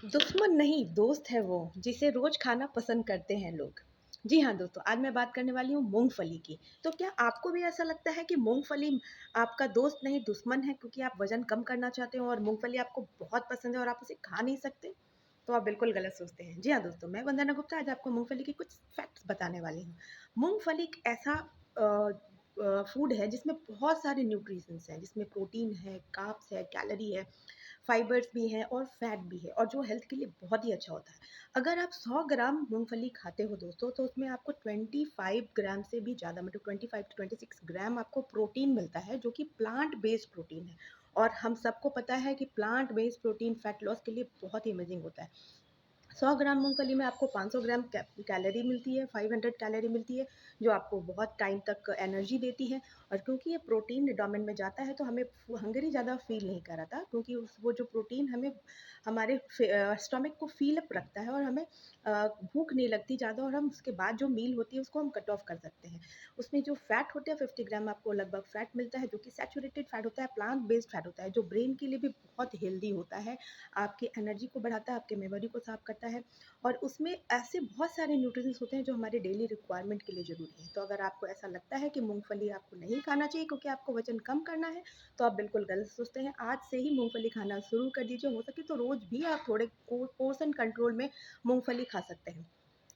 दुश्मन नहीं, दोस्त है वो, जिसे रोज़ खाना पसंद करते हैं लोग। जी हाँ दोस्तों, आज मैं बात करने वाली हूँ मूँगफली की। तो क्या आपको भी ऐसा लगता है कि मूँगफली आपका दोस्त नहीं दुश्मन है क्योंकि आप वज़न कम करना चाहते हो और मूँगफली आपको बहुत पसंद है और आप उसे खा नहीं सकते? तो आप बिल्कुल गलत सोचते हैं। जी हाँ दोस्तों, मैं वंदना गुप्ता आज आपको मूँगफली के कुछ फैक्ट्स बताने वाली हूँ। मूँगफली एक ऐसा फूड है जिसमें बहुत सारे न्यूट्रिशंस हैं, जिसमें प्रोटीन है, कार्ब्स है, कैलोरी है, फाइबर्स भी हैं और फैट भी है और जो हेल्थ के लिए बहुत ही अच्छा होता है। अगर आप 100 ग्राम मूँगफली खाते हो दोस्तों, तो उसमें आपको 25 ग्राम से भी ज़्यादा मतलब 25 टू 26 ग्राम आपको प्रोटीन मिलता है, जो कि प्लांट बेस्ड प्रोटीन है। और हम सबको पता है कि plant based protein fat loss के लिए बहुत ही अमेजिंग होता है। 100 ग्राम मूँगफली में आपको 500 ग्राम कैलोरी मिलती है, 500 कैलोरी मिलती है, जो आपको बहुत टाइम तक एनर्जी देती है। और क्योंकि ये प्रोटीन विटामिन में जाता है, तो हमें हंगरी ज़्यादा फ़ील नहीं कराता, क्योंकि वो जो प्रोटीन हमें हमारे स्टमक को फ़ील अप रखता है और हमें भूख नहीं लगती ज़्यादा और हम उसके बाद जो मील होती है, उसको हम कट ऑफ कर सकते हैं। उसमें जो फैट होते हैं 50 ग्राम आपको लगभग फैट मिलता है, जो कि सैचुरेटेड फैट होता है, प्लांट बेस्ड फैट होता है, जो ब्रेन के लिए भी बहुत हेल्दी होता है। आपकी एनर्जी को बढ़ाता है, आपके मेमोरी को साफ़ करता है और उसमें ऐसे बहुत सारे न्यूट्रिशंस होते हैं जो हमारे डेली रिक्वायरमेंट के लिए ज़रूरी है। तो अगर आपको ऐसा लगता है कि मूँगफली आपको नहीं खाना चाहिए क्योंकि आपको वज़न कम करना है, तो आप बिल्कुल गलत सोचते हैं। आज से ही मूँगफली खाना शुरू कर दीजिए, हो सके तो रोज़ भी आप थोड़े पोर्शन कंट्रोल में मूँगफली खा सकते हैं।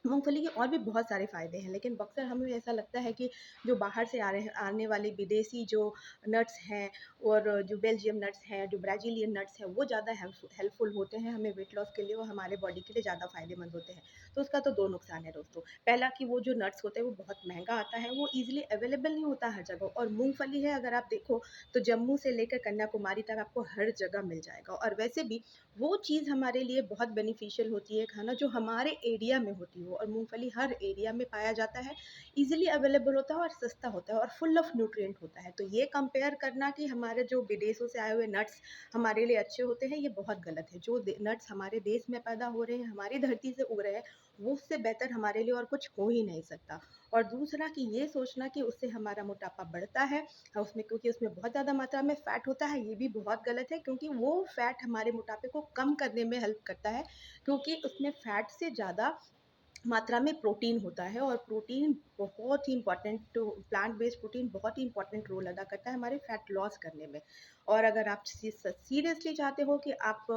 मूँगफली के और भी बहुत सारे फ़ायदे हैं, लेकिन अक्सर हमें ऐसा लगता है कि जो बाहर से आने वाले विदेशी जो नट्स हैं और जो बेल्जियम नट्स हैं, जो ब्राज़ीलियन नट्स हैं, वो ज़्यादा हेल्पफुल होते हैं हमें वेट लॉस के लिए और हमारे बॉडी के लिए ज़्यादा फ़ायदेमंद होते हैं। तो उसका तो 2 नुकसान है दोस्तों। पहला कि वो जो नट्स होते हैं, वो बहुत महँगा आता है, वो ईज़िली अवेलेबल नहीं होता हर जगह और मूँगफली है अगर आप देखो, तो जम्मू से लेकर कन्याकुमारी तक आपको हर जगह मिल जाएगा और वैसे भी वो चीज़ हमारे लिए बहुत बेनिफिशियल होती है खाना जो हमारे एरिया में होती हो और मूँगफली हर एरिया में पाया जाता है, ईज़िली अवेलेबल होता है और सस्ता होता है और फुल ऑफ न्यूट्रिएंट होता है। तो ये कंपेयर करना कि हमारे जो विदेशों से आए हुए नट्स हमारे लिए अच्छे होते हैं, ये बहुत गलत है। जो दे नट्स हमारे देश में पैदा हो रहे हैं, हमारी धरती से उग रहे हैं, वो उससे बेहतर हमारे लिए और कुछ हो ही नहीं सकता। और दूसरा कि ये सोचना कि उससे हमारा मोटापा बढ़ता है उसमें क्योंकि उसमें बहुत ज़्यादा मात्रा में फ़ैट होता है, ये भी बहुत गलत है क्योंकि वो फ़ैट हमारे मोटापे को कम करने में हेल्प करता है, क्योंकि उसमें फ़ैट से ज़्यादा मात्रा में प्रोटीन होता है और प्रोटीन बहुत ही इम्पोर्टेंट प्लांट बेस्ड प्रोटीन बहुत ही इम्पोर्टेंट रोल अदा करता है हमारे फैट लॉस करने में। और अगर आप सीरियसली चाहते हो कि आप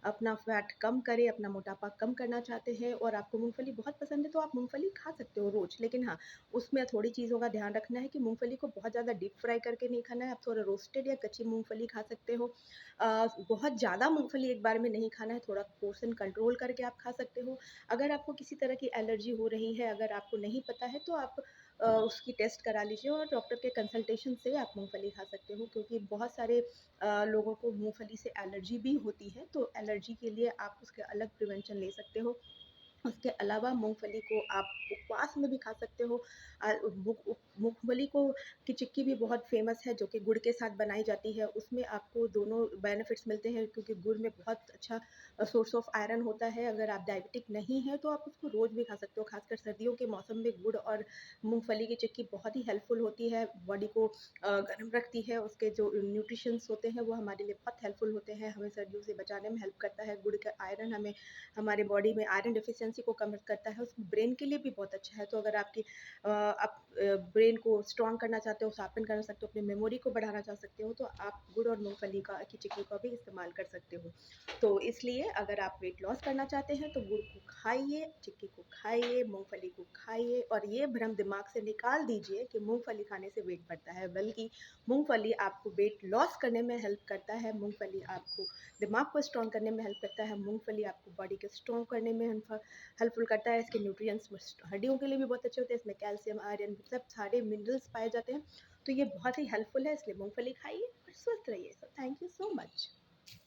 अपना फैट कम करें, अपना मोटापा कम करना चाहते हैं और आपको मूँगफली बहुत पसंद है, तो आप मूँगफली खा सकते हो रोज़। लेकिन हाँ, उसमें थोड़ी चीज़ों का ध्यान रखना है कि मूँगफली को बहुत ज़्यादा डीप फ्राई करके नहीं खाना है, आप थोड़ा रोस्टेड या कच्ची मूँगफली खा सकते हो। बहुत ज़्यादा मूँगफली एक बार में नहीं खाना है, थोड़ा पोर्शन कंट्रोल करके आप खा सकते हो। अगर आपको किसी तरह की एलर्जी हो रही है, अगर आपको नहीं पता है तो आप उसकी टेस्ट करा लीजिए और डॉक्टर के कंसल्टेशन से आप मूँगफली खा सकते हो क्योंकि बहुत सारे लोगों को मूँगफली से एलर्जी भी होती है, तो एलर्जी के लिए आप उसके अलग प्रिवेंशन ले सकते हो। उसके अलावा मूँगफली को आप उपवास में भी खा सकते हो। मूँगफली को की चिक्की भी बहुत फ़ेमस है जो कि गुड़ के साथ बनाई जाती है। उसमें आपको दोनों बेनिफिट्स मिलते हैं क्योंकि गुड़ में बहुत अच्छा सोर्स ऑफ आयरन होता है। अगर आप डायबिटिक नहीं हैं तो आप उसको रोज़ भी खा सकते हो। ख़ासकर सर्दियों के मौसम में गुड़ और मूँगफली की चिक्की बहुत ही हेल्पफुल होती है। बॉडी को गर्म रखती है। उसके जो न्यूट्रिशंस होते हैं वो हमारे लिए बहुत हेल्पफुल होते हैं। हमें सर्दियों से बचाने में हेल्प करता है। गुड़ का आयरन हमें हमारे बॉडी में आयरन डेफिशिएंसी को कम करता है, उसमें ब्रेन के लिए भी बहुत अच्छा है। तो अगर आप ब्रेन को स्ट्रॉन्ग करना चाहते हो, शार्पन करना चाहते हो, अपनी मेमोरी को बढ़ाना चाह सकते हो, तो आप गुड़ और मूँगफली की चिक्की का भी इस्तेमाल कर सकते हो। तो इसलिए अगर आप वेट लॉस करना चाहते हैं, तो गुड़ को खाइए, चिक्की को खाइए, मूँगफली को खाइए और ये भ्रम दिमाग से निकाल दीजिए कि मूँगफली खाने से वेट बढ़ता है, बल्कि मूँगफली आपको वेट लॉस करने में हेल्प करता है, मूँगफली आपको दिमाग को स्ट्रॉन्ग करने में हेल्प करता है, मूँगफली आपको बॉडी को स्ट्रॉन्ग करने में हेल्पफुल करता है। इसके न्यूट्रिएंट्स हड्डियों के लिए भी बहुत अच्छे होते हैं, इसमें कैल्शियम, आयरन सब सारे मिनरल्स पाए जाते हैं। तो ये बहुत ही हेल्पफुल है, इसलिए मूँगफली खाइए और स्वस्थ रहिए। So thank you so much.